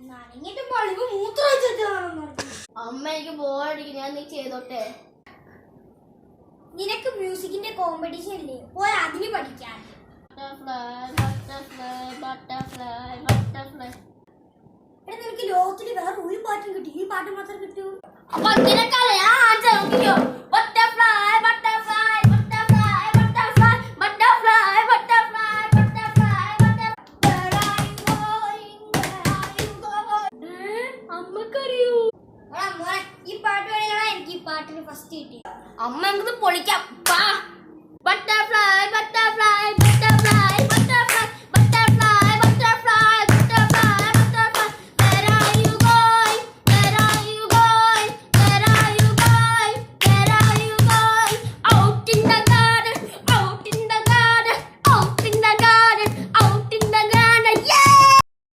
അമ്മ എനിക്ക് ബോറടിക്കും, ഞാൻ നീ ചെയ്തോട്ടെ. നിനക്ക് മ്യൂസിക്കിന്റെ കോമ്പറ്റീഷൻ ഇല്ലേ, പോയി അതിന് പഠിക്കാൻ. നിനക്ക് ലോകത്തില് വേറെ ഒരു പാട്ടും കിട്ടി, ഈ പാട്ട് മാത്രം കിട്ടൂ. അപ്പൊ നിനക്കല്ലേ ഈ പാട്ട് വേണമെങ്കിൽ എനിക്ക് ഈ പാട്ടിന് ഫസ്റ്റ് കിട്ടി. അമ്മ നമുക്ക് പൊളിക്കാം.